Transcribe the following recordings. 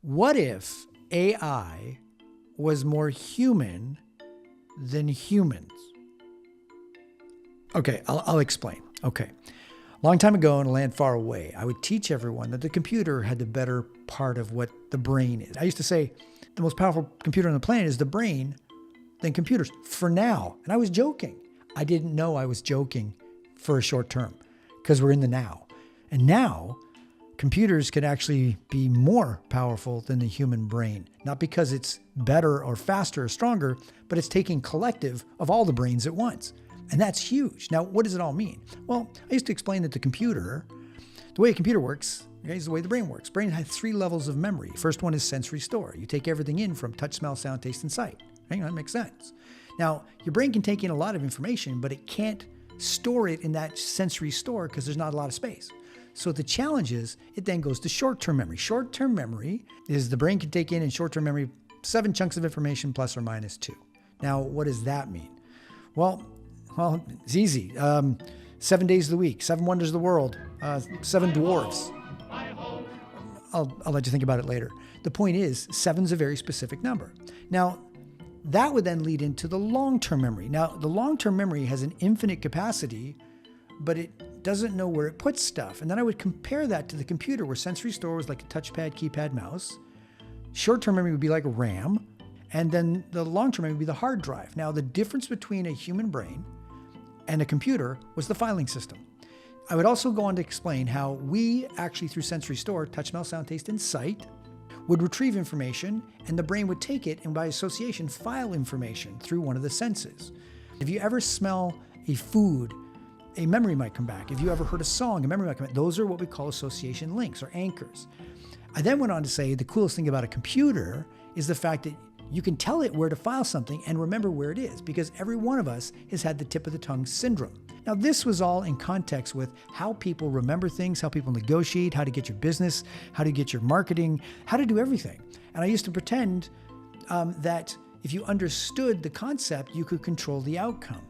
What if AI was more human than humans? Okay, I'll explain. Okay. A long time ago in a land far away, I would teach everyone that the computer had the better part of what the brain is. I used to say the most powerful computer on the planet is the brain than computers for now. And I was joking. I didn't know I was joking for a short term because we're in the now. And now computers can actually be more powerful than the human brain, not because it's better or faster or stronger, but it's taking collective of all the brains at once. And that's huge. Now, what does it all mean? Well, I used to explain that the way a computer works, okay, is the way the brain works. Brain has 3 levels of memory. First one is sensory store. You take everything in from touch, smell, sound, taste, and sight. Right? That makes sense. Now, your brain can take in a lot of information, but it can't store it in that sensory store because there's not a lot of space. So the challenge is it then goes to short-term memory. Short-term memory is the brain can take in short-term memory 7 chunks of information plus or minus 2. Now, what does that mean? Well, it's easy. 7 days of the week, 7 wonders of the world, 7 dwarves. I'll let you think about it later. The point is, 7's a very specific number. Now, that would then lead into the long-term memory. Now, the long-term memory has an infinite capacity, but it doesn't know where it puts stuff. And then I would compare that to the computer, where sensory store was like a touchpad, keypad, mouse. Short-term memory would be like RAM. And then the long-term memory would be the hard drive. Now, the difference between a human brain and a computer was the filing system. I would also go on to explain how we actually, through sensory store, touch, smell, sound, taste, and sight, would retrieve information, and the brain would take it and by association file information through one of the senses. If you ever smell a food, a memory might come back. If you ever heard a song, a memory might come back. Those are what we call association links or anchors. I then went on to say the coolest thing about a computer is the fact that you can tell it where to file something and remember where it is, because every one of us has had the tip of the tongue syndrome. Now, this was all in context with how people remember things, how people negotiate, how to get your business, how to get your marketing, how to do everything. And I used to pretend that if you understood the concept, you could control the outcome.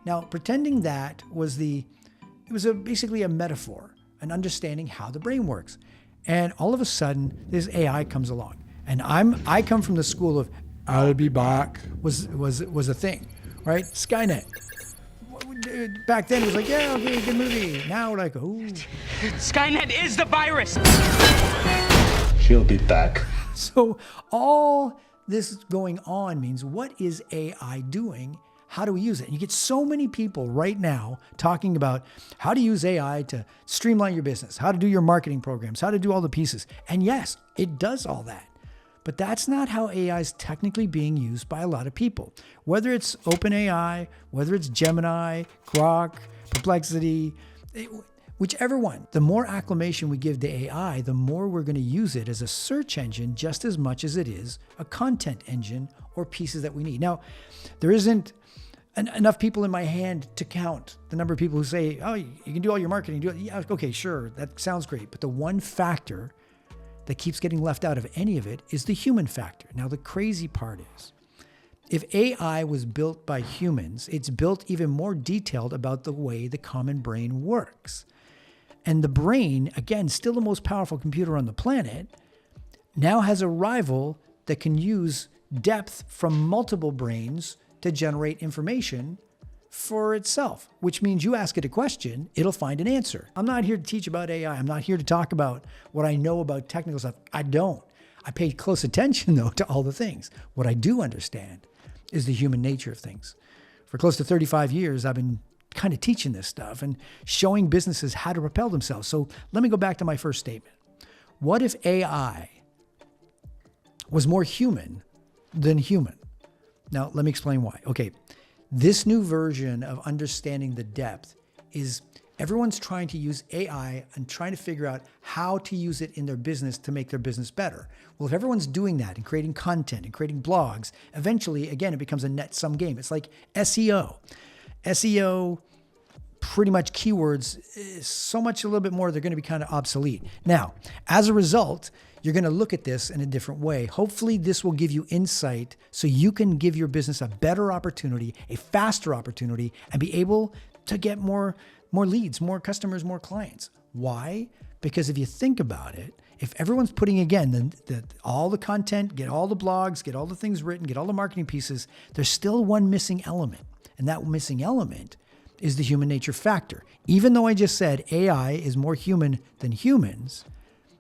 Now, pretending that was basically a metaphor, an understanding how the brain works. And all of a sudden, this AI comes along. And I come from the school of I'll be back was a thing, right? Skynet. Back then it was like, yeah, okay, good movie. Now we're like, oh. Skynet is the virus. She'll be back. So all this going on means, what is AI doing? How do we use it? And you get so many people right now talking about how to use AI to streamline your business, how to do your marketing programs, how to do all the pieces. And yes, it does all that. But that's not how AI is technically being used by a lot of people. Whether it's OpenAI, whether it's Gemini, Grok, Perplexity, whichever one, the more acclamation we give to AI, the more we're going to use it as a search engine just as much as it is a content engine or pieces that we need. Now, there isn't enough people in my hand to count the number of people who say, oh, you can do all your marketing. Yeah, okay, sure, that sounds great. But the one factor that keeps getting left out of any of it is the human factor. Now, the crazy part is, if AI was built by humans, it's built even more detailed about the way the common brain works. And the brain, again, still the most powerful computer on the planet, now has a rival that can use depth from multiple brains to generate information for itself, which means you ask it a question, it'll find an answer. I'm not here to teach about AI. I'm not here to talk about what I know about technical stuff. I don't. I pay close attention, though, to all the things. What I do understand is the human nature of things. For close to 35 years, I've been kind of teaching this stuff and showing businesses how to propel themselves. So let me go back to my first statement. What if AI was more human than human? Now, let me explain why. Okay. This new version of understanding the depth is everyone's trying to use AI and trying to figure out how to use it in their business to make their business better. Well, if everyone's doing that and creating content and creating blogs, eventually, again, it becomes a net sum game. It's like SEO. SEO, pretty much keywords, so much a little bit more, they're going to be kind of obsolete. Now, as a result, you're going to look at this in a different way. Hopefully this will give you insight so you can give your business a better opportunity, a faster opportunity, and be able to get more leads, more customers, more clients. Why? Because if you think about it, if everyone's putting, again, all the content, get all the blogs, get all the things written, get all the marketing pieces, there's still one missing element. And that missing element is the human nature factor. Even though I just said AI is more human than humans,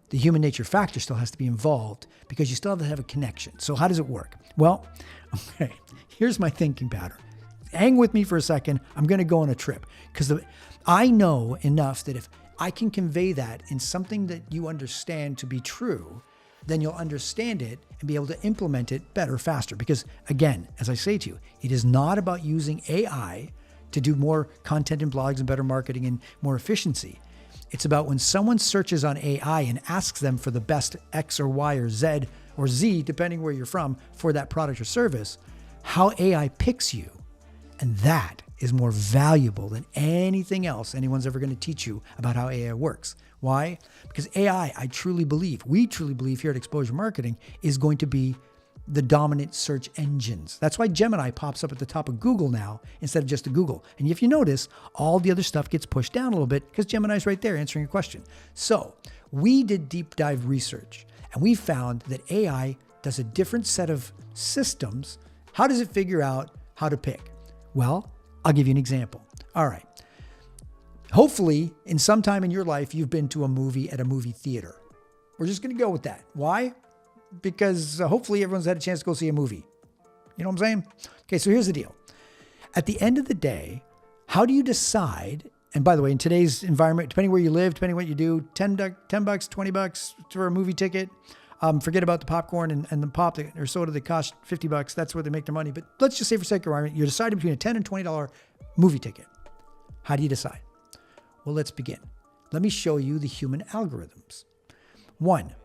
the human nature factor still has to be involved because you still have to have a connection. So how does it work? Well, okay, here's my thinking pattern. Hang with me for a second. I'm going to go on a trip because I know enough that if I can convey that in something that you understand to be true, then you'll understand it and be able to implement it better, faster. Because again, as I say to you, it is not about using AI to do more content and blogs and better marketing and more efficiency. It's about when someone searches on AI and asks them for the best X or Y or Z or Z, depending where you're from, for that product or service, how AI picks you. And that is more valuable than anything else anyone's ever going to teach you about how AI works. Why? Because AI, we truly believe here at Exposure Marketing, is going to be the dominant search engines. That's why Gemini pops up at the top of Google now instead of just a Google. And if you notice, all the other stuff gets pushed down a little bit because Gemini's right there answering your question. So we did deep dive research and we found that AI does a different set of systems. How does it figure out how to pick? Well, I'll give you an example. All right. Hopefully, in some time in your life, you've been to a movie at a movie theater. We're just going to go with that. Why? Because hopefully everyone's had a chance to go see a movie. You know what I'm saying? Okay, so here's the deal. At the end of the day, how do you decide? And by the way, in today's environment, depending where you live, depending what you do, $10, $20 for a movie ticket. Forget about the popcorn and the pop or soda that cost $50. That's where they make their money. But let's just say for sake of argument, you're deciding between a $10 and $20 movie ticket. How do you decide? Well, let's begin. Let me show you the human algorithms. One,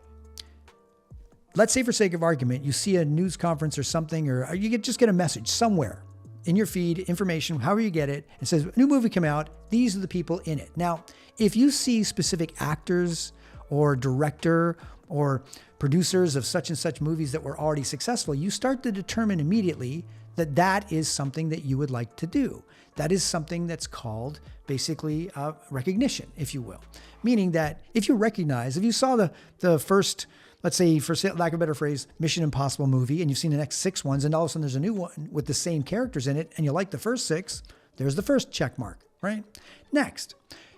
let's say for sake of argument, you see a news conference or something, or you just get a message somewhere in your feed, information, however you get it. It says, new movie come out. These are the people in it. Now, if you see specific actors or director or producers of such and such movies that were already successful, you start to determine immediately that that is something that you would like to do. That is something that's called basically recognition, if you will. Meaning that if you saw the first, let's say, for lack of a better phrase, Mission Impossible movie, and you've seen the next 6 ones, and all of a sudden there's a new one with the same characters in it, and you like the first 6, there's the first check mark, right? Next,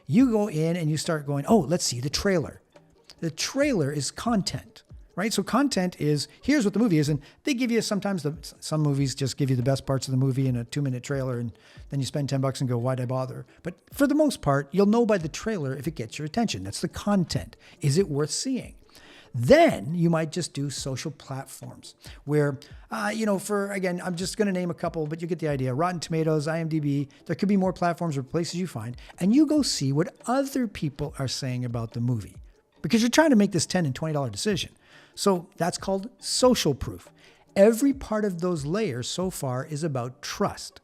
you go in and you start going, oh, let's see the trailer. The trailer is content, right? So content is, here's what the movie is. And they give you sometimes, some movies just give you the best parts of the movie in a 2-minute trailer. And then you spend $10 and go, why'd I bother? But for the most part, you'll know by the trailer if it gets your attention. That's the content. Is it worth seeing? Then you might just do social platforms where, again, I'm just going to name a couple, but you get the idea. Rotten Tomatoes, IMDb, there could be more platforms or places you find. And you go see what other people are saying about the movie, because you're trying to make this $10 and $20 decision. So that's called social proof. Every part of those layers so far is about trust.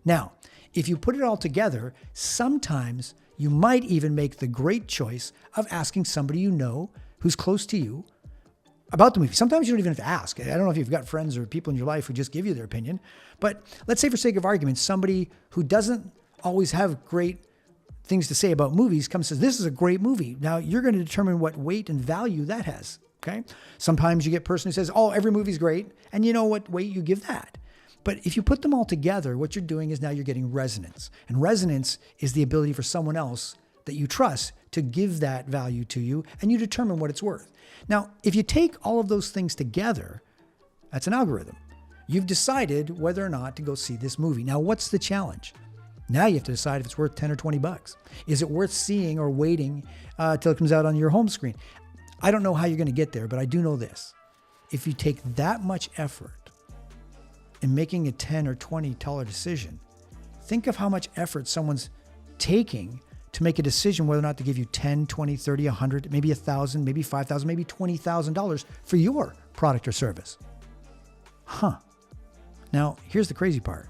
Now, if you put it all together, sometimes you might even make the great choice of asking somebody you know who's close to you about the movie. Sometimes you don't even have to ask. I don't know if you've got friends or people in your life who just give you their opinion, but let's say for sake of argument, somebody who doesn't always have great things to say about movies comes and says, this is a great movie. Now you're going to determine what weight and value that has. Okay. Sometimes you get a person who says, oh, every movie's great. And you know what weight you give that. But if you put them all together, what you're doing is now you're getting resonance. And resonance is the ability for someone else that you trust to give that value to you, and you determine what it's worth. Now, if you take all of those things together, that's an algorithm. You've decided whether or not to go see this movie. Now, what's the challenge? Now you have to decide if it's worth $10 or $20. Is it worth seeing or waiting till it comes out on your home screen? I don't know how you're going to get there, but I do know this. If you take that much effort in making a $10 or $20 decision, think of how much effort someone's taking to make a decision whether or not to give you $10, $20, $30, $100, maybe $1,000, maybe $5,000, maybe $20,000 for your product or service. Now, here's the crazy part.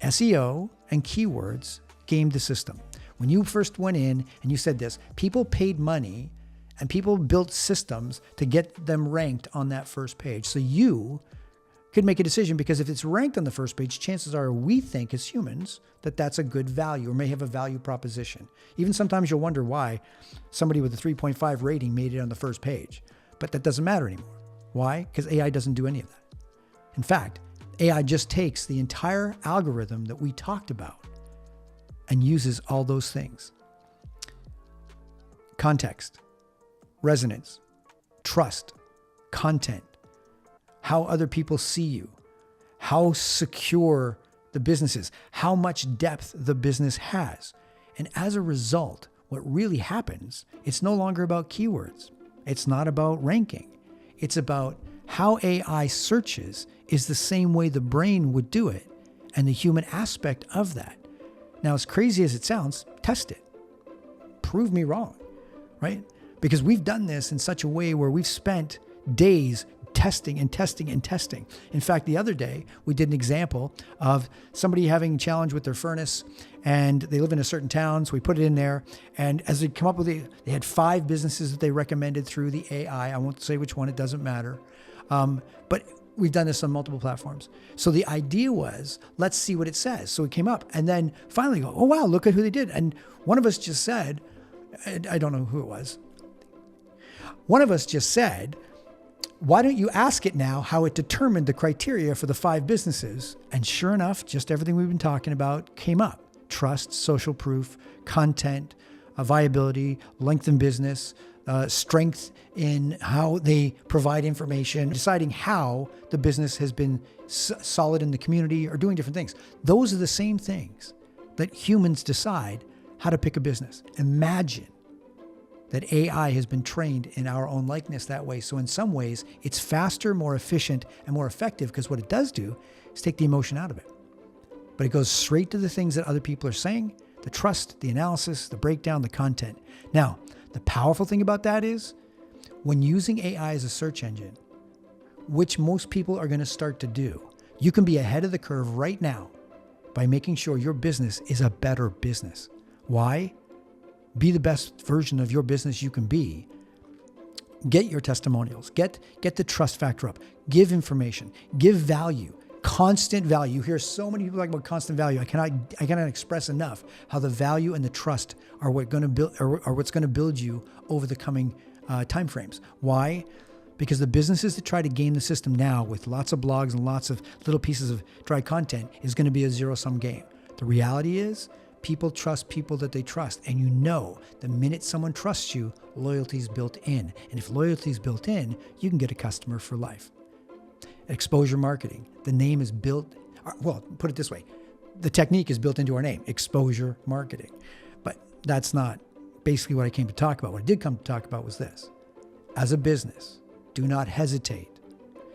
SEO and keywords gamed the system. When you first went in and you said this, people paid money and people built systems to get them ranked on that first page. So you could make a decision, because if it's ranked on the first page, chances are we think as humans that that's a good value or may have a value proposition. Even sometimes you'll wonder why somebody with a 3.5 rating made it on the first page, but that doesn't matter anymore. Why? Because AI doesn't do any of that. In fact, AI just takes the entire algorithm that we talked about and uses all those things. Context, resonance, trust, content, how other people see you, how secure the business is, how much depth the business has. And as a result, what really happens, it's no longer about keywords. It's not about ranking. It's about how AI searches is the same way the brain would do it and the human aspect of that. Now, as crazy as it sounds, test it. Prove me wrong, right? Because we've done this in such a way where we've spent days testing and testing and testing. In fact, the other day, we did an example of somebody having a challenge with their furnace, and they live in a certain town, so we put it in there. And as they come up with it, they had 5 businesses that they recommended through the AI. I won't say which one, it doesn't matter. But we've done this on multiple platforms. So the idea was, let's see what it says. So it came up, and then finally go, oh, wow, look at who they did. And one of us just said, I don't know who it was. One of us just said, why don't you ask it now how it determined the criteria for the 5 businesses? And sure enough, just everything we've been talking about came up. Trust, social proof, content, viability, length in business, strength in how they provide information, deciding how the business has been solid in the community or doing different things. Those are the same things that humans decide how to pick a business. Imagine that AI has been trained in our own likeness that way. So in some ways, it's faster, more efficient, and more effective, because what it does do is take the emotion out of it. But it goes straight to the things that other people are saying, the trust, the analysis, the breakdown, the content. Now, the powerful thing about that is, when using AI as a search engine, which most people are going to start to do, you can be ahead of the curve right now by making sure your business is a better business. Why? Be the best version of your business you can be. Get your testimonials. Get the trust factor up. Give information. Give value. Constant value. You hear so many people talk about constant value. I cannot express enough how the value and the trust are what's going to build you over the coming time frames. Why? Because the businesses that try to game the system now with lots of blogs and lots of little pieces of dry content is going to be a zero-sum game. The reality is, people trust people that they trust. And you know, the minute someone trusts you, loyalty is built in. And if loyalty is built in, you can get a customer for life. Exposure marketing. The name is built, well, put it this way. The technique is built into our name, exposure marketing. But that's not basically what I came to talk about. What I did come to talk about was this. As a business, do not hesitate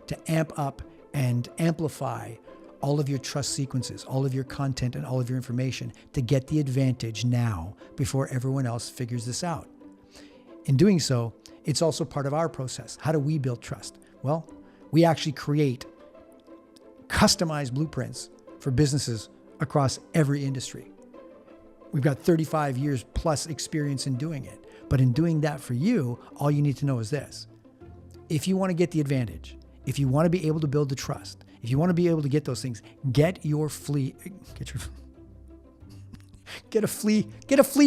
to amp up and amplify all of your trust sequences, all of your content, and all of your information to get the advantage now before everyone else figures this out. In doing so, it's also part of our process. How do we build trust? Well, we actually create customized blueprints for businesses across every industry. We've got 35 years plus experience in doing it. But in doing that for you, all you need to know is this. If you want to get the advantage, if you want to be able to build the trust, if you want to be able to get those things, get a flea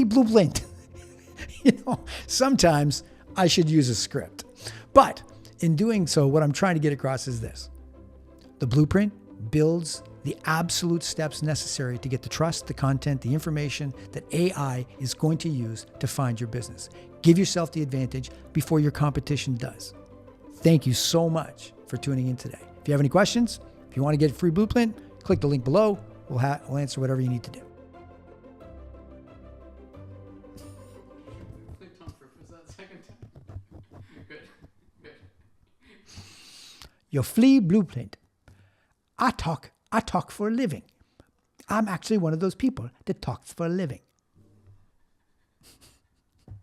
blueprint. Sometimes I should use a script. But in doing so, what I'm trying to get across is this. The blueprint builds the absolute steps necessary to get the trust, the content, the information that AI is going to use to find your business. Give yourself the advantage before your competition does. Thank you so much for tuning in today. If you have any questions, if you want to get a free blueprint, click the link below. We'll answer whatever you need to do. Your flea blueprint. I talk for a living. I'm actually one of those people that talks for a living.